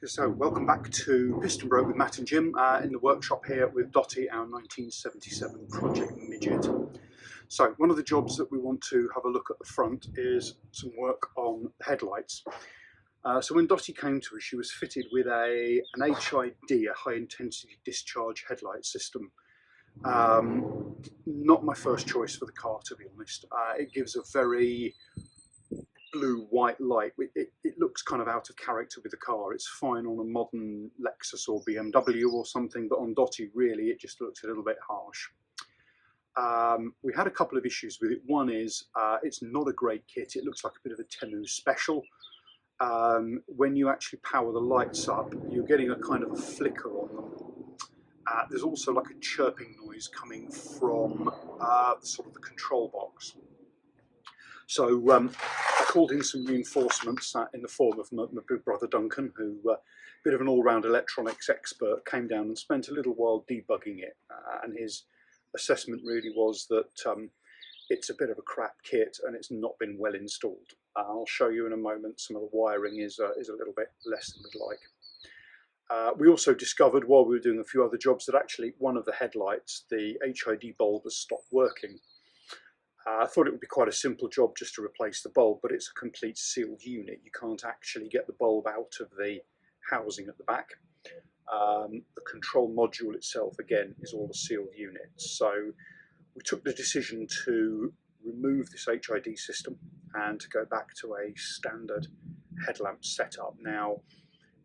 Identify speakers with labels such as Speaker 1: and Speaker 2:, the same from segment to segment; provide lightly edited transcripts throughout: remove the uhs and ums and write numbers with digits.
Speaker 1: So welcome back to Piston Broke with Matt and Jim in the workshop here with Dotty, our 1977 Project Midget. So one of the jobs that we want to have a look at the front is some work on the headlights. So when Dotty came to us, she was fitted with an H.I.D, a high intensity discharge headlight system. Not my first choice for the car, to be honest. It gives a very blue-white light. It looks kind of out of character with the car. It's fine on a modern Lexus or BMW or something, but on Dotty, really, it just looks a little bit harsh. We had a couple of issues with it. One is it's not a great kit. It looks like a bit of a Temu special. When you actually power the lights up, you're getting a kind of a flicker on them. There's also like a chirping noise coming from sort of the control box. So I called in some reinforcements in the form of my big brother Duncan, who, a bit of an all-round electronics expert, came down and spent a little while debugging it. And his assessment really was that it's a bit of a crap kit and it's not been well installed. I'll show you in a moment. Some of the wiring is a little bit less than we'd like. We also discovered while we were doing a few other jobs that actually one of the headlights, the H.I.D bulb, has stopped working. I thought it would be quite a simple job just to replace the bulb, but it's a complete sealed unit. You can't actually get the bulb out of the housing at the back. The control module itself, again, is all a sealed unit. So we took the decision to remove this H.I.D system and to go back to a standard headlamp setup. Now,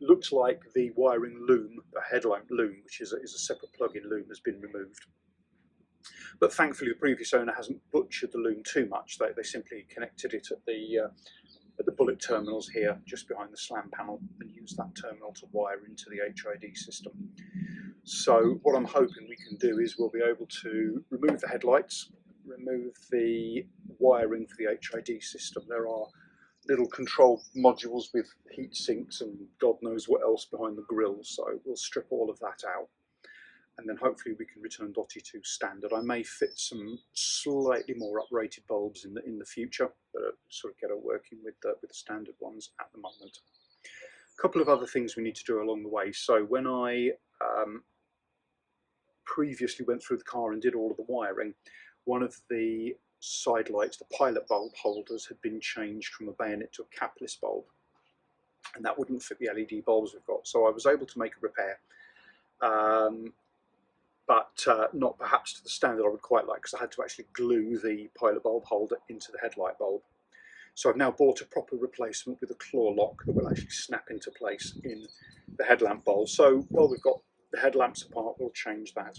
Speaker 1: it looks like the wiring loom, the headlamp loom, which is a separate plug-in loom, has been removed. But thankfully the previous owner hasn't butchered the loom too much. They simply connected it at the bullet terminals here, just behind the slam panel, and used that terminal to wire into the H.I.D system. So what I'm hoping we can do is we'll be able to remove the headlights, remove the wiring for the H.I.D system. There are little control modules with heat sinks and God knows what else behind the grille, so we'll strip all of that out. And then hopefully we can return Dotty to standard. I may fit some slightly more uprated bulbs in the future, but sort of get her working with the standard ones at the moment. A couple of other things we need to do along the way. So when I previously went through the car and did all of the wiring, one of the side lights, the pilot bulb holders, had been changed from a bayonet to a capless bulb, and that wouldn't fit the LED bulbs we've got. So I was able to make a repair. But not perhaps to the standard I would quite like, because I had to actually glue the pilot bulb holder into the headlight bulb. So I've now bought a proper replacement with a claw lock that will actually snap into place in the headlamp bulb. So while we've got the headlamps apart, we'll change that.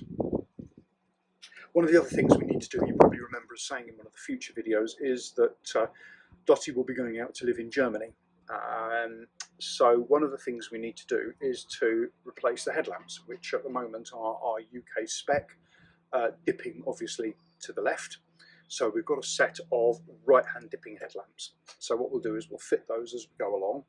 Speaker 1: One of the other things we need to do, you probably remember us saying in one of the future videos, is that Dotty will be going out to live in Germany. So one of the things we need to do is to replace the headlamps, which at the moment are UK spec, dipping obviously to the left. So we've got a set of right-hand dipping headlamps. So what we'll do is we'll fit those as we go along.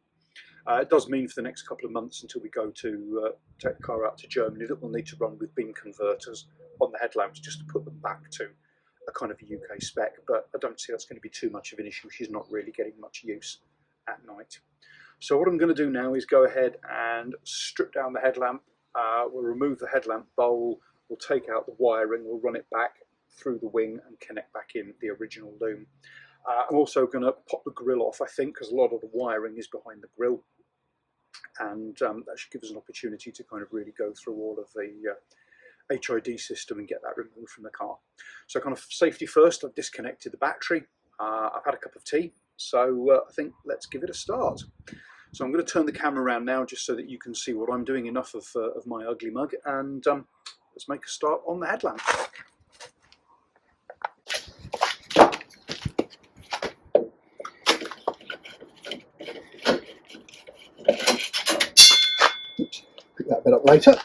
Speaker 1: It does mean for the next couple of months until we go to take the car out to Germany that we'll need to run with beam converters on the headlamps just to put them back to a kind of a UK spec, but I don't see that's going to be too much of an issue. She's not really getting much use at night. So what I'm going to do now is go ahead and strip down the headlamp. We'll remove the headlamp bowl, we'll take out the wiring, we'll run it back through the wing and connect back in the original loom. I'm also going to pop the grille off, I think, because a lot of the wiring is behind the grille, and that should give us an opportunity to kind of really go through all of the H.I.D system and get that removed from the car. So kind of safety first, I've disconnected the battery, I've had a cup of tea. So I think let's give it a start. So I'm going to turn the camera around now just so that you can see what I'm doing, enough of my ugly mug, and let's make a start on the headlamp. Pick that bit up later.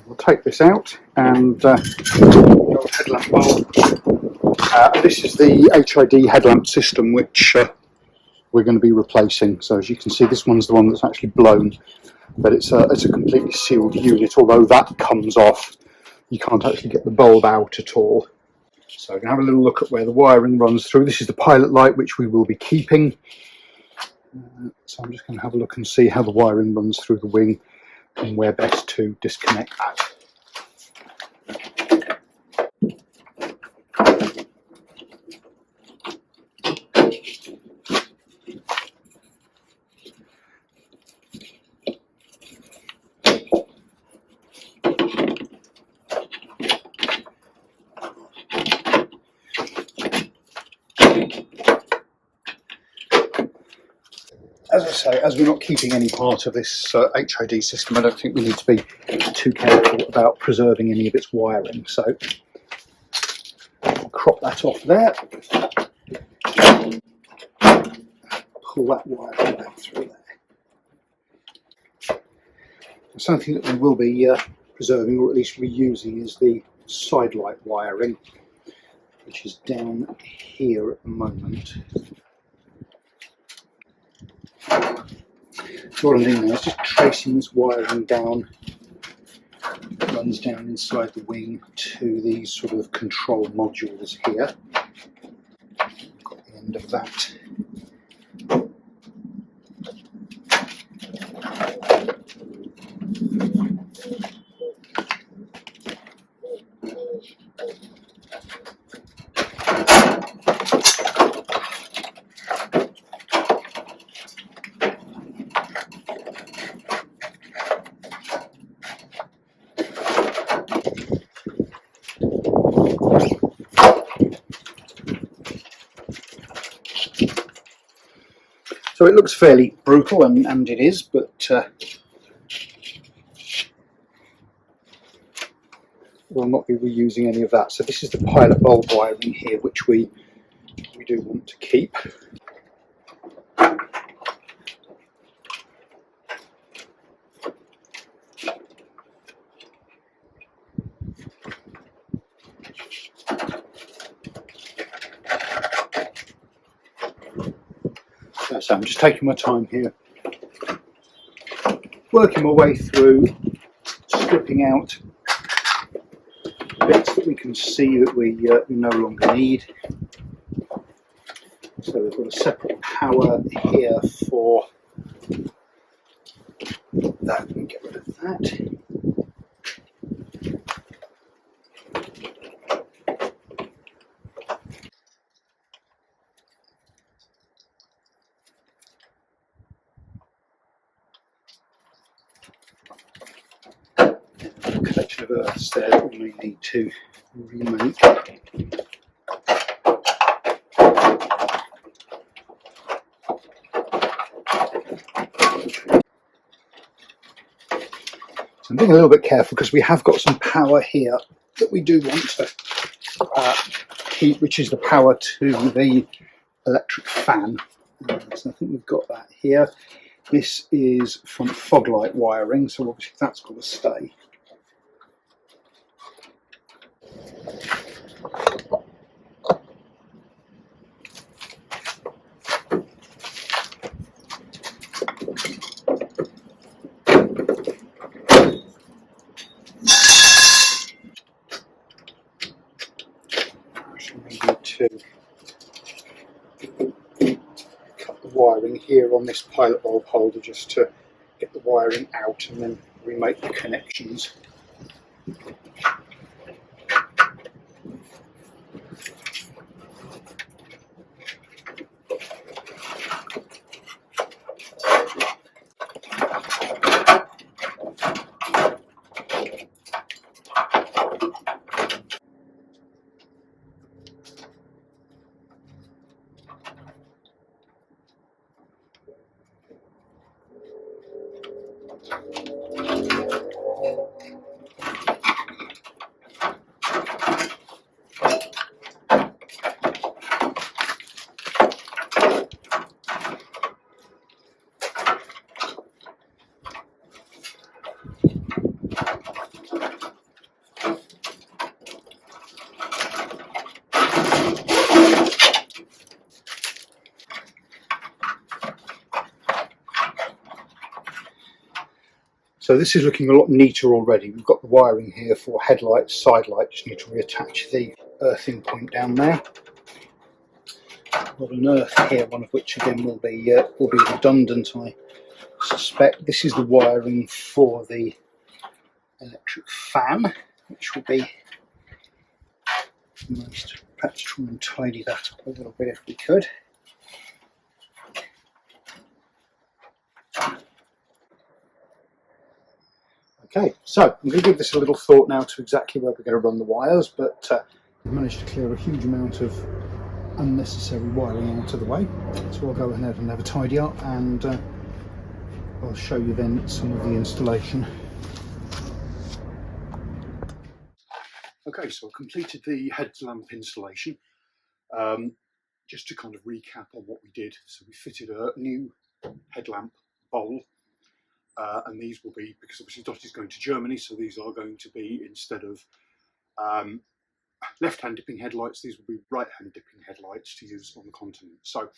Speaker 1: We'll take this out and the old headlamp bulb. This is the H.I.D headlamp system, which we're going to be replacing. So as you can see, this one's the one that's actually blown, but it's a completely sealed unit. Although that comes off, you can't actually get the bulb out at all. So we can have a little look at where the wiring runs through. This is the pilot light, which we will be keeping. So I'm just going to have a look and see how the wiring runs through the wing and where best to disconnect that. As I say, as we're not keeping any part of this H.I.D system, I don't think we need to be too careful about preserving any of its wiring. So I'll crop that off there, pull that wiring back through there. Something that we will be preserving, or at least reusing, is the side light wiring, which is down here at the moment. So what I'm doing now is just tracing this wiring down. It runs down inside the wing to these sort of control modules here. Got the end of that. So it looks fairly brutal, and it is, but we'll not be reusing any of that. So this is the pilot bulb wiring here, which we do want to keep. So I'm just taking my time here, working my way through, stripping out bits that we can see that we no longer need. So we've got a separate power here for that. Let me get rid of that. Collection of earths there that we may need to remake. So I'm being a little bit careful because we have got some power here that we do want to keep, which is the power to the electric fan. So I think we've got that here. This is from fog light wiring, so obviously that's got to stay. To cut the wiring here on this pilot bulb holder just to get the wiring out and then remake the connections. So this is looking a lot neater already. We've got the wiring here for headlights, side lights. Just need to reattach the earthing point down there. I've got an earth here, one of which again will be redundant, I suspect. This is the wiring for the electric fan, which will be nice to perhaps try and tidy that up a little bit if we could. Okay, so I'm going to give this a little thought now to exactly where we're going to run the wires, but we've managed to clear a huge amount of unnecessary wiring out of the way. So I'll go ahead and have a tidy up, and I'll show you then some of the installation. Okay, so I've completed the headlamp installation. Just to kind of recap on what we did, so we fitted a new headlamp bowl. And these will be, because obviously Dotty's going to Germany, so these are going to be, instead of left-hand dipping headlights, these will be right-hand dipping headlights to use on the continent. So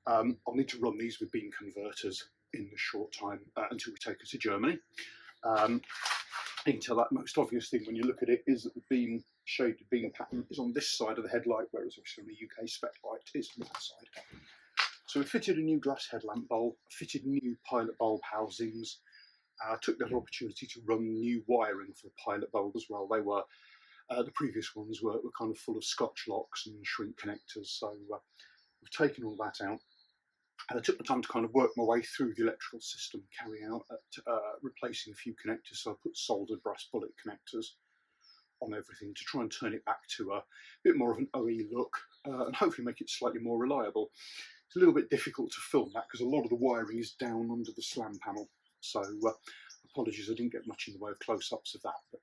Speaker 1: I'll need to run these with beam converters in the short time until we take her to Germany. You can tell that most obvious thing when you look at it is that the beam shaded beam pattern is on this side of the headlight, whereas obviously on the UK spec light it's on that side. So we fitted a new glass headlamp bowl, fitted new pilot bulb housings, took that opportunity to run new wiring for the pilot bulb as well. They were, the previous ones were kind of full of scotch locks and shrink connectors, so we've taken all that out. And I took the time to kind of work my way through the electrical system, carry out replacing a few connectors. So I put soldered brass bullet connectors on everything to try and turn it back to a bit more of an OE look, and hopefully make it slightly more reliable. It's a little bit difficult to film that because a lot of the wiring is down under the slam panel. So apologies, I didn't get much in the way of close-ups of that, but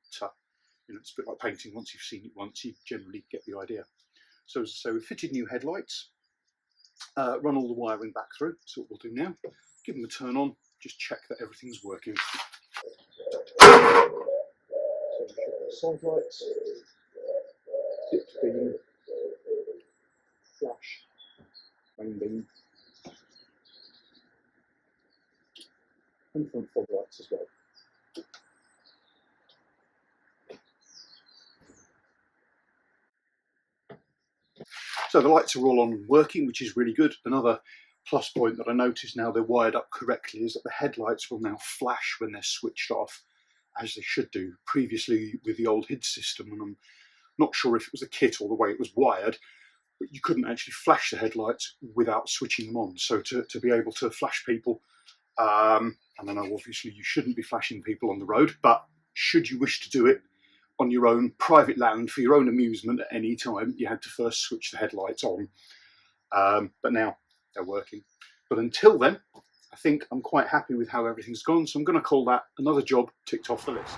Speaker 1: you know, it's a bit like painting. Once you've seen it once, you generally get the idea. So we fitted new headlights, run all the wiring back through. So what we'll do now, give them a turn on, just check that everything's working. So side lights, dipped beam, flash, main beam, and front fog lights as well. So the lights are all on and working, which is really good. Another plus point that I noticed now they're wired up correctly is that the headlights will now flash when they're switched off, as they should do. Previously with the old H.I.D system, and I'm not sure if it was the kit or the way it was wired, but you couldn't actually flash the headlights without switching them on. So to be able to flash people, and I know obviously you shouldn't be flashing people on the road, but should you wish to do it on your own private land for your own amusement at any time, you had to first switch the headlights on. But now they're working. But until then, I think I'm quite happy with how everything's gone, so I'm going to call that another job ticked off the list.